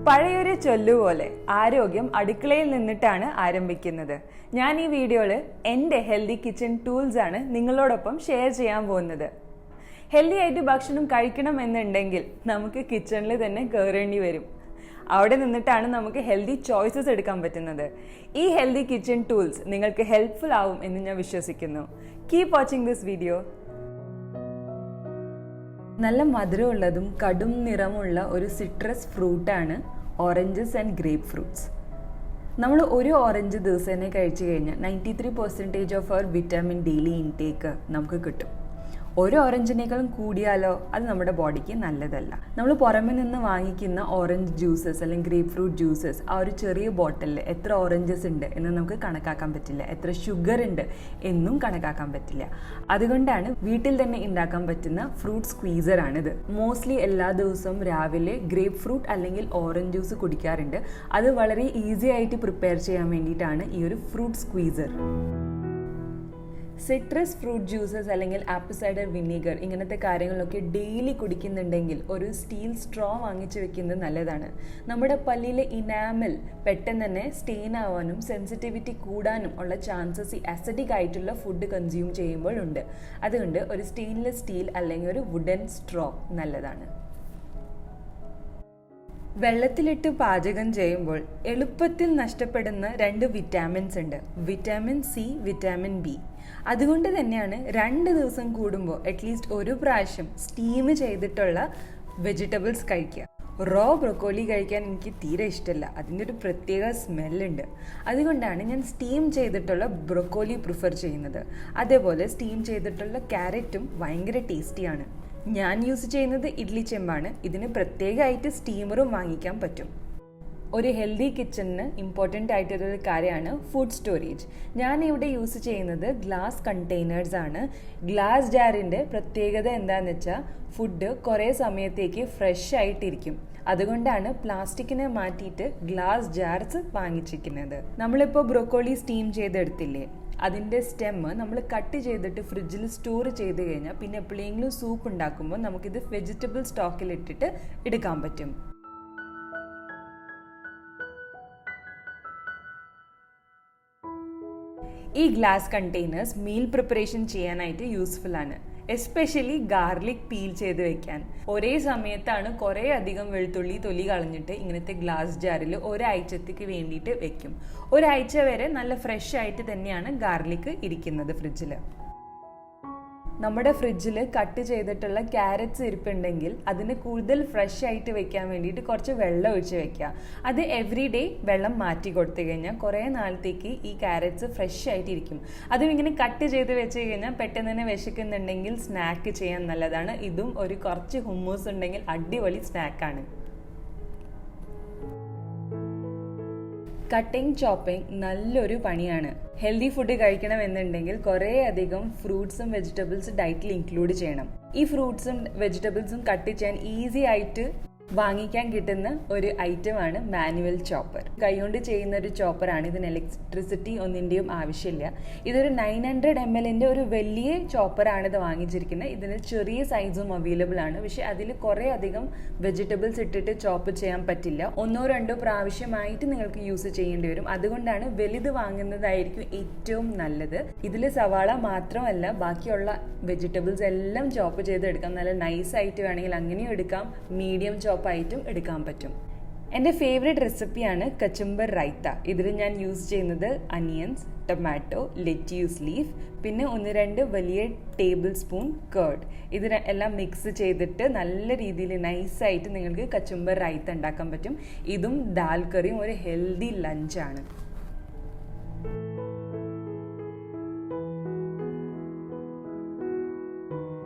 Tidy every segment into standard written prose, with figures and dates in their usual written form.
പഴയൊരു ചൊല്ലുപോലെ ആരോഗ്യം അടുക്കളയിൽ നിന്നിട്ടാണ് ആരംഭിക്കുന്നത്. ഞാൻ ഈ വീഡിയോയിൽ എൻ്റെ ഹെൽത്തി കിച്ചൺ ടൂൾസ് ആണ് നിങ്ങളോടൊപ്പം ഷെയർ ചെയ്യാൻ പോകുന്നത്. ഹെൽത്തി ആയിട്ട് ഭക്ഷണം കഴിക്കണം എന്നുണ്ടെങ്കിൽ നമുക്ക് കിച്ചണിൽ തന്നെ കയറേണ്ടി വരും. അവിടെ നിന്നിട്ടാണ് നമുക്ക് ഹെൽത്തി ചോയ്സസ് എടുക്കാൻ പറ്റുന്നത്. ഈ ഹെൽത്തി കിച്ചൺ ടൂൾസ് നിങ്ങൾക്ക് ഹെൽപ്ഫുൾ ആവും എന്ന് ഞാൻ വിശ്വസിക്കുന്നു. Keep watching this video. നല്ല മധുരമുള്ളതും കടും നിറമുള്ള ഒരു സിട്രസ് ഫ്രൂട്ടാണ് ഓറഞ്ചസ് ആൻഡ് ഗ്രേപ്പ് ഫ്രൂട്ട്സ്. നമ്മൾ ഒരു ഓറഞ്ച് ദിവസേന കഴിച്ചു കഴിഞ്ഞാൽ 93% of our vitamin daily intake നമുക്ക് കിട്ടും. ഒരു ഓറഞ്ചിനേക്കാളും കൂടിയാലോ അത് നമ്മുടെ ബോഡിക്ക് നല്ലതല്ല. നമ്മൾ പുറമെ നിന്ന് വാങ്ങിക്കുന്ന ഓറഞ്ച് ജ്യൂസസ് അല്ലെങ്കിൽ ഗ്രേപ്പ് ഫ്രൂട്ട് ജ്യൂസസ് ആ ഒരു ചെറിയ ബോട്ടിലിൽ എത്ര ഓറഞ്ചസ് ഉണ്ട് എന്ന് നമുക്ക് കണക്കാക്കാൻ പറ്റില്ല, എത്ര ഷുഗർ ഉണ്ട് എന്നും കണക്കാക്കാൻ പറ്റില്ല. അതുകൊണ്ടാണ് വീട്ടിൽ തന്നെ ഉണ്ടാക്കാൻ പറ്റുന്ന ഫ്രൂട്ട് സ്ക്വീസറാണിത്. മോസ്റ്റ്ലി എല്ലാ ദിവസവും രാവിലെ ഗ്രേപ്പ് ഫ്രൂട്ട് അല്ലെങ്കിൽ ഓറഞ്ച് ജ്യൂസ് കുടിക്കാറുണ്ട്. അത് വളരെ ഈസി ആയിട്ട് പ്രിപ്പയർ ചെയ്യാൻ വേണ്ടിയിട്ടാണ് ഈ ഒരു fruit squeezer. Citrus fruit juices അല്ലെങ്കിൽ ആപ്പിൾ സൈഡർ വിനീഗർ ഇങ്ങനത്തെ കാര്യങ്ങളൊക്കെ ഡെയിലി കുടിക്കുന്നുണ്ടെങ്കിൽ ഒരു സ്റ്റീൽ സ്ട്രോ വാങ്ങിച്ചു വെക്കുന്നത് നല്ലതാണ്. നമ്മുടെ പല്ലിലെ ഇനാമൽ പെട്ടെന്ന് തന്നെ സ്റ്റെയിൻ ആവാനും സെൻസിറ്റിവിറ്റി കൂടാനും ഉള്ള ചാൻസസ് ഈ അസിഡിക് ആയിട്ടുള്ള ഫുഡ് കൺസ്യൂം ചെയ്യുമ്പോൾ ഉണ്ട്. അതുകൊണ്ട് ഒരു സ്റ്റെയിൻലെസ് സ്റ്റീൽ അല്ലെങ്കിൽ ഒരു വുഡൻ സ്ട്രോ നല്ലതാണ്. വെള്ളത്തിലിട്ട് പാചകം ചെയ്യുമ്പോൾ എളുപ്പത്തിൽ നഷ്ടപ്പെടുന്ന 2 വിറ്റാമിൻസ് ഉണ്ട്, വിറ്റാമിൻ സി, വിറ്റാമിൻ ബി. അതുകൊണ്ട് തന്നെയാണ് 2 ദിവസം കൂടുമ്പോൾ അറ്റ്ലീസ്റ്റ് ഒരു പ്രാവശ്യം സ്റ്റീം ചെയ്തിട്ടുള്ള വെജിറ്റബിൾസ് കഴിക്കുക. റോ ബ്രൊക്കോലി കഴിക്കാൻ എനിക്ക് തീരെ ഇഷ്ടമല്ല, അതിൻ്റെ ഒരു പ്രത്യേക സ്മെല്ലുണ്ട്. അതുകൊണ്ടാണ് ഞാൻ സ്റ്റീം ചെയ്തിട്ടുള്ള ബ്രൊക്കോലി പ്രിഫർ ചെയ്യുന്നത്. അതേപോലെ സ്റ്റീം ചെയ്തിട്ടുള്ള ക്യാരറ്റും ഭയങ്കര ടേസ്റ്റിയാണ്. ഞാൻ യൂസ് ചെയ്യുന്നത് ഇഡ്ലി ചെമ്പാണ്. ഇതിന് പ്രത്യേകമായിട്ട് സ്റ്റീമറും വാങ്ങിക്കാൻ പറ്റും. ഒരു ഹെൽത്തി കിച്ചണിന് ഇമ്പോർട്ടൻ്റ് ആയിട്ടൊരു കാര്യമാണ് ഫുഡ് സ്റ്റോറേജ്. ഞാൻ ഇവിടെ യൂസ് ചെയ്യുന്നത് ഗ്ലാസ് കണ്ടെയ്നേഴ്സ് ആണ്. ഗ്ലാസ് ജാറിൻ്റെ പ്രത്യേകത എന്താണെന്ന് വെച്ചാൽ ഫുഡ് കുറേ സമയത്തേക്ക് ഫ്രഷ് ആയിട്ടിരിക്കും. അതുകൊണ്ടാണ് പ്ലാസ്റ്റിക്കിനെ മാറ്റിയിട്ട് ഗ്ലാസ് ജാർസ് വാങ്ങിച്ചിരിക്കുന്നത്. നമ്മളിപ്പോൾ ബ്രൊക്കോളി സ്റ്റീം ചെയ്തെടുത്തില്ലേ, അതിൻ്റെ സ്റ്റെമ്മ് നമ്മൾ കട്ട് ചെയ്തിട്ട് ഫ്രിഡ്ജിൽ സ്റ്റോർ ചെയ്ത് കഴിഞ്ഞാൽ പിന്നെ എപ്പോഴെങ്കിലും സൂപ്പ് ഉണ്ടാക്കുമ്പോൾ നമുക്കിത് വെജിറ്റബിൾ സ്റ്റോക്കിലിട്ടിട്ട് എടുക്കാൻ പറ്റും. ഈ ഗ്ലാസ് കണ്ടെയ്നേഴ്സ് മീൽ പ്രിപ്പറേഷൻ ചെയ്യാനായിട്ട് യൂസ്ഫുൾ ആണ്. എസ്പെഷ്യലി ഗാർലിക് പീൽ ചെയ്ത് വെക്കാൻ. ഒരേ സമയത്താണ് കുറേ അധികം വെളുത്തുള്ളി തൊലി കളഞ്ഞിട്ട് ഇങ്ങനത്തെ ഗ്ലാസ് ജാറിൽ ഒരാഴ്ചത്തേക്ക് വേണ്ടിയിട്ട് വെക്കും. ഒരാഴ്ച വരെ നല്ല ഫ്രഷ് ആയിട്ട് തന്നെയാണ് ഗാർലിക് ഇരിക്കുന്നത് ഫ്രിഡ്ജിൽ. നമ്മുടെ ഫ്രിഡ്ജിൽ കട്ട് ചെയ്തിട്ടുള്ള ക്യാരറ്റ്സ് ഇരിപ്പുണ്ടെങ്കിൽ അതിന് കൂടുതൽ ഫ്രഷ് ആയിട്ട് വെക്കാൻ വേണ്ടിയിട്ട് കുറച്ച് വെള്ളം ഒഴിച്ച് വെക്കുക. അത് എവറി ഡേ വെള്ളം മാറ്റി കൊടുത്തു കഴിഞ്ഞാൽ കുറേ നാളത്തേക്ക് ഈ ക്യാരറ്റ്സ് ഫ്രഷ് ആയിട്ടിരിക്കും. അതും ഇങ്ങനെ കട്ട് ചെയ്ത് വെച്ച് കഴിഞ്ഞാൽ പെട്ടെന്ന് തന്നെ വിശക്കുന്നുണ്ടെങ്കിൽ സ്നാക്ക് ചെയ്യാൻ നല്ലതാണ്. ഇതും ഒരു കുറച്ച് ഹുമ്മൂസ് ഉണ്ടെങ്കിൽ അടിപൊളി സ്നാക്കാണ്. കട്ടിങ് ചോപ്പിംഗ് നല്ലൊരു പണിയാണ്. ഹെൽത്തി ഫുഡ് കഴിക്കണം എന്നുണ്ടെങ്കിൽ കുറേ അധികം ഫ്രൂട്ട്സും വെജിറ്റബിൾസും ഡയറ്റിൽ ഇൻക്ലൂഡ് ചെയ്യണം. ഈ ഫ്രൂട്ട്സും വെജിറ്റബിൾസും കട്ട് ചെയ്യാൻ ഈസി ആയിട്ട് വാങ്ങിക്കാൻ കിട്ടുന്ന ഒരു ഐറ്റമാണ് മാനുവൽ ചോപ്പർ. കൈകൊണ്ട് ചെയ്യുന്ന ഒരു ചോപ്പറാണ്. ഇതിന് ഇലക്ട്രിസിറ്റി ഒന്നിൻ്റെയും ആവശ്യമില്ല. ഇതൊരു 900 ml ഒരു വലിയ ചോപ്പറാണ് ഇത് വാങ്ങിച്ചിരിക്കുന്നത്. ഇതിന് ചെറിയ സൈസും അവൈലബിൾ ആണ്. പക്ഷെ അതിൽ കുറേ അധികം വെജിറ്റബിൾസ് ഇട്ടിട്ട് ചോപ്പ് ചെയ്യാൻ പറ്റില്ല. 1-2 പ്രാവശ്യമായിട്ട് നിങ്ങൾക്ക് യൂസ് ചെയ്യേണ്ടി വരും. അതുകൊണ്ടാണ് വലുത് വാങ്ങുന്നതായിരിക്കും ഏറ്റവും നല്ലത്. ഇതിൽ സവാള മാത്രമല്ല ബാക്കിയുള്ള വെജിറ്റബിൾസ് എല്ലാം ചോപ്പ് ചെയ്തെടുക്കാം. നല്ല നൈസായിട്ട് വേണമെങ്കിൽ അങ്ങനെയും എടുക്കാം, മീഡിയം ചോപ്പായിട്ടും എടുക്കാൻ പറ്റും. എൻ്റെ ഫേവറേറ്റ് റെസിപ്പിയാണ് കച്ചുംബർ റൈത്ത. ഇതിൽ ഞാൻ യൂസ് ചെയ്യുന്നത് അനിയൻസ്, ടൊമാറ്റോ, ലെറ്റ്യൂസ് ലീഫ്, പിന്നെ 1-2 വലിയ ടേബിൾ സ്പൂൺ കേർഡ്. ഇത് എല്ലാം മിക്സ് ചെയ്തിട്ട് നല്ല രീതിയിൽ നൈസായിട്ട് നിങ്ങൾക്ക് കച്ചുംബർ റൈത്ത ഉണ്ടാക്കാൻ പറ്റും. ഇതും ദാൽ കറിയും ഒരു ഹെൽത്തി ലഞ്ചാണ്.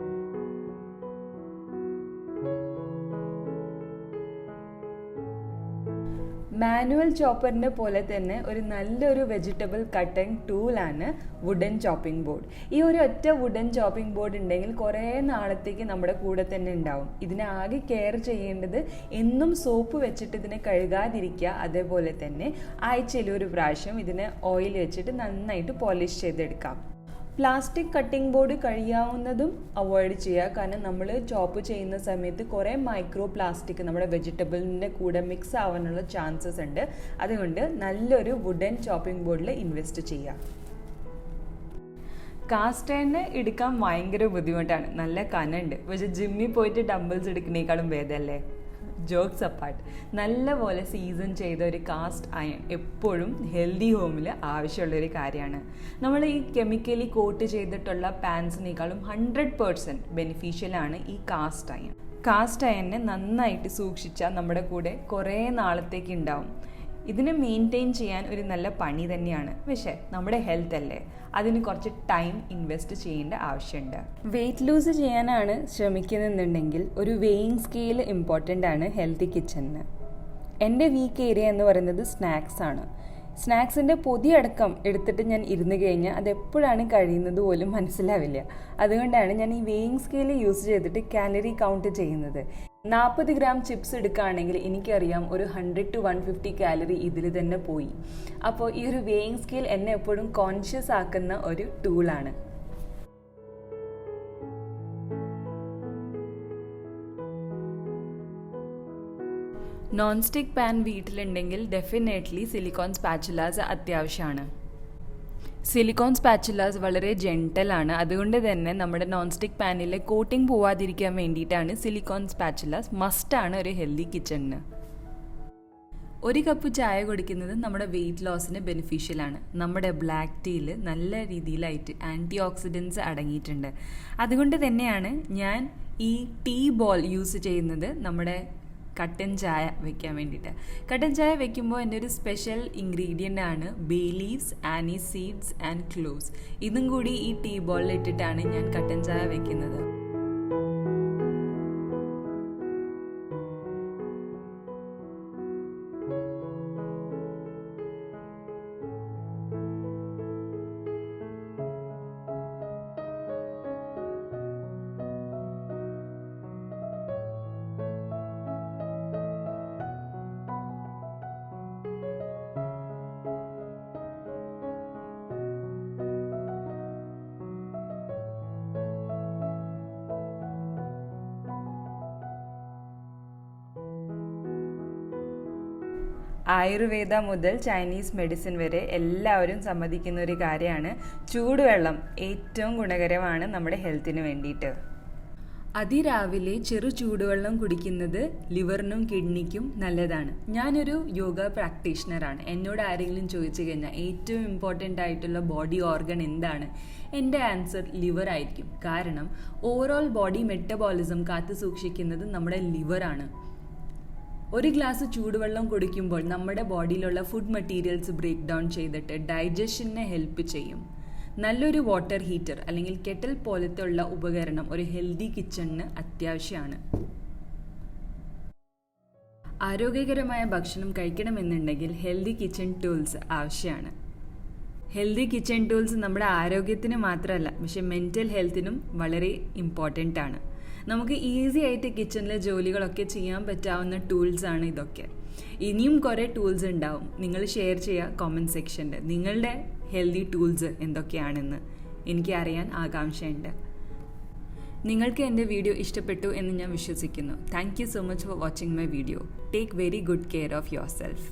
മാനുവൽ ചോപ്പറിൻ്റെ പോലെ തന്നെ ഒരു നല്ലൊരു വെജിറ്റബിൾ കട്ടിംഗ് ടൂളാണ് വുഡൻ ചോപ്പിംഗ് ബോർഡ്. ഈ ഒരു ഒറ്റ വുഡൻ ചോപ്പിംഗ് ബോർഡ് ഉണ്ടെങ്കിൽ കുറേ നാളത്തേക്ക് നമ്മുടെ കൂടെ തന്നെ ഉണ്ടാവും. ഇതിനെ ആകെ കെയർ ചെയ്യേണ്ടത് എന്നും സോപ്പ് വെച്ചിട്ട് ഇതിനെ കഴുകാതിരിക്കുക. അതേപോലെ തന്നെ ആഴ്ചയിൽ ഒരു പ്രാവശ്യം ഇതിനെ ഓയിൽ വെച്ചിട്ട് നന്നായിട്ട് പോളിഷ് ചെയ്തെടുക്കാം. പ്ലാസ്റ്റിക് കട്ടിംഗ് ബോർഡ് കഴിയാവുന്നതും അവോയ്ഡ് ചെയ്യുക. കാരണം നമ്മൾ ചോപ്പ് ചെയ്യുന്ന സമയത്ത് കുറേ മൈക്രോ പ്ലാസ്റ്റിക് നമ്മുടെ വെജിറ്റബിളിൻ്റെ കൂടെ മിക്സ് ആവാനുള്ള ചാൻസസ് ഉണ്ട്. അതുകൊണ്ട് നല്ലൊരു വുഡൻ ചോപ്പിംഗ് ബോർഡിൽ ഇൻവെസ്റ്റ് ചെയ്യുക. കാസ്റ്റ് അയണ് എടുക്കാൻ ഭയങ്കര ബുദ്ധിമുട്ടാണ്, നല്ല കനുണ്ട്. പക്ഷെ ജിമ്മിൽ പോയിട്ട് ഡംബിൾസ് എടുക്കുന്നേക്കാളും ഭേദമല്ലേ? ജോക്സ് അപ്പാർട്ട്, നല്ലപോലെ സീസൺ ചെയ്ത ഒരു കാസ്റ്റ് അയൺ എപ്പോഴും ഹെൽത്തി ഹോമിൽ ആവശ്യമുള്ളൊരു കാര്യമാണ്. നമ്മൾ ഈ കെമിക്കലി കോട്ട് ചെയ്തിട്ടുള്ള പാൻസിനേക്കാളും 100% ബെനിഫിഷ്യലാണ് ഈ കാസ്റ്റ് അയൺ. കാസ്റ്റ് അയണിനെ നന്നായിട്ട് സൂക്ഷിച്ചാൽ നമ്മുടെ കൂടെ കുറേ നാളത്തേക്ക് ഉണ്ടാവും. ഇതിനെ മെയിൻറ്റെയിൻ ചെയ്യാൻ ഒരു നല്ല പണി തന്നെയാണ്. പക്ഷേ നമ്മുടെ ഹെൽത്ത് അല്ലേ, അതിന് കുറച്ച് ടൈം ഇൻവെസ്റ്റ് ചെയ്യേണ്ട ആവശ്യമുണ്ട്. വെയിറ്റ് ലൂസ് ചെയ്യാനാണ് ശ്രമിക്കുന്നുണ്ടെങ്കിൽ ഒരു വെയിങ് സ്കെയിൽ ഇമ്പോർട്ടൻ്റ് ആണ് ഹെൽത്തി കിച്ചണിന്. എൻ്റെ വീക്ക് ഏരിയ എന്ന് പറയുന്നത് സ്നാക്സ് ആണ്. സ്നാക്സിൻ്റെ പൊതിയടക്കം എടുത്തിട്ട് ഞാൻ ഇരുന്ന് കഴിഞ്ഞാൽ അതെപ്പോഴാണ് കഴിയുന്നത് പോലും മനസ്സിലാവില്ല. അതുകൊണ്ടാണ് ഞാൻ ഈ വെയിങ് സ്കെയിൽ യൂസ് ചെയ്തിട്ട് കാലറി കൗണ്ട് ചെയ്യുന്നത്. 40 ഗ്രാം ചിപ്സ് എടുക്കുകയാണെങ്കിൽ എനിക്കറിയാം ഒരു 100 to 150 കാലറി ഇതിൽ തന്നെ പോയി. അപ്പോൾ ഈ ഒരു വെയിങ് സ്കെയിൽ എന്നെ എപ്പോഴും കോൺഷ്യസ് ആക്കുന്ന ഒരു ടൂളാണ്. നോൺ സ്റ്റിക്ക് പാൻ വീട്ടിലുണ്ടെങ്കിൽ ഡെഫിനറ്റ്ലി സിലിക്കോൺ സ്പാച്ചുലാസ് അത്യാവശ്യമാണ്. സിലിക്കോൺ സ്പാച്ചുലാസ് വളരെ ജെൻറ്റലാണ്. അതുകൊണ്ട് തന്നെ നമ്മുടെ നോൺ സ്റ്റിക്ക് പാനിലെ കോട്ടിംഗ് പോവാതിരിക്കാൻ വേണ്ടിയിട്ടാണ് സിലിക്കോൺ സ്പാച്ചുലാസ് മസ്റ്റാണ് ഒരു ഹെൽത്തി കിച്ചണിന്. 1 കപ്പ് ചായ കുടിക്കുന്നത് നമ്മുടെ വെയിറ്റ് ലോസിന് ബെനിഫിഷ്യലാണ്. നമ്മുടെ ബ്ലാക്ക് ടീയിൽ നല്ല രീതിയിലായിട്ട് ആൻറ്റി ഓക്സിഡൻസ് അടങ്ങിയിട്ടുണ്ട്. അതുകൊണ്ട് തന്നെയാണ് ഞാൻ ഈ ടീ ബോൾ യൂസ് ചെയ്യുന്നത് നമ്മുടെ കട്ടൻ ചായ വെക്കാൻ വേണ്ടിയിട്ട്. കട്ടൻ ചായ വെക്കുമ്പോൾ എൻ്റെ ഒരു സ്പെഷ്യൽ ഇൻഗ്രീഡിയൻ്റ് ആണ് bay leaves, anise seeds and cloves. ഇതും കൂടി ഈ ടീ ബോളിൽ ഇട്ടിട്ടാണ് ഞാൻ കട്ടൻ ചായ വെക്കുന്നത്. ആയുർവേദ മുതൽ ചൈനീസ് മെഡിസിൻ വരെ എല്ലാവരും സമ്മതിക്കുന്ന ഒരു കാര്യമാണ് ചൂടുവെള്ളം ഏറ്റവും ഗുണകരമാണ് നമ്മുടെ ഹെൽത്തിന് വേണ്ടിയിട്ട്. അതിരാവിലെ ചെറു ചൂടുവെള്ളം കുടിക്കുന്നത് ലിവറിനും കിഡ്നിക്കും നല്ലതാണ്. ഞാനൊരു യോഗ പ്രാക്ടീഷണറാണ്. എന്നോട് ആരെങ്കിലും ചോദിച്ചു കഴിഞ്ഞാൽ ഏറ്റവും ഇമ്പോർട്ടൻ്റ് ആയിട്ടുള്ള ബോഡി ഓർഗൻ എന്താണ്, എൻ്റെ ആൻസർ ലിവർ ആയിരിക്കും. കാരണം ഓവറോൾ ബോഡി മെറ്റബോളിസം കാത്തു സൂക്ഷിക്കുന്നത് നമ്മുടെ ലിവറാണ്. 1 ഗ്ലാസ് ചൂടുവെള്ളം കുടിക്കുമ്പോൾ നമ്മുടെ ബോഡിയിലുള്ള ഫുഡ് മെറ്റീരിയൽസ് ബ്രേക്ക് ഡൗൺ ചെയ്തിട്ട് ഡൈജഷനെ ഹെൽപ്പ് ചെയ്യും. നല്ലൊരു വാട്ടർ ഹീറ്റർ അല്ലെങ്കിൽ കെറ്റിൽ പോലത്തെ ഉള്ള ഉപകരണം ഒരു ഹെൽത്തി കിച്ചണിന് അത്യാവശ്യമാണ്. ആരോഗ്യകരമായ ഭക്ഷണം കഴിക്കണമെന്നുണ്ടെങ്കിൽ ഹെൽത്തി കിച്ചൺ ടൂൾസ് ആവശ്യമാണ്. ഹെൽത്തി കിച്ചൺ ടൂൾസ് നമ്മുടെ ആരോഗ്യത്തിന് മാത്രമല്ല, പക്ഷെ മെൻ്റൽ ഹെൽത്തിനും വളരെ ഇമ്പോർട്ടൻ്റ് ആണ്. നമുക്ക് ഈസി ആയിട്ട് കിച്ചണിലെ ജോലികളൊക്കെ ചെയ്യാൻ പറ്റാവുന്ന ടൂൾസാണ് ഇതൊക്കെ. ഇനിയും കുറേ ടൂൾസ് ഉണ്ടാവും. നിങ്ങൾ ഷെയർ ചെയ്യുക കമൻറ്റ് സെക്ഷനിൽ നിങ്ങളുടെ ഹെൽത്തി ടൂൾസ് എന്തൊക്കെയാണെന്ന്. എനിക്ക് അറിയാൻ ആകാംക്ഷയുണ്ട്. നിങ്ങൾക്ക് എൻ്റെ വീഡിയോ ഇഷ്ടപ്പെട്ടു എന്ന് ഞാൻ വിശ്വസിക്കുന്നു. Thank you so much for watching my video. Take very good care of your self.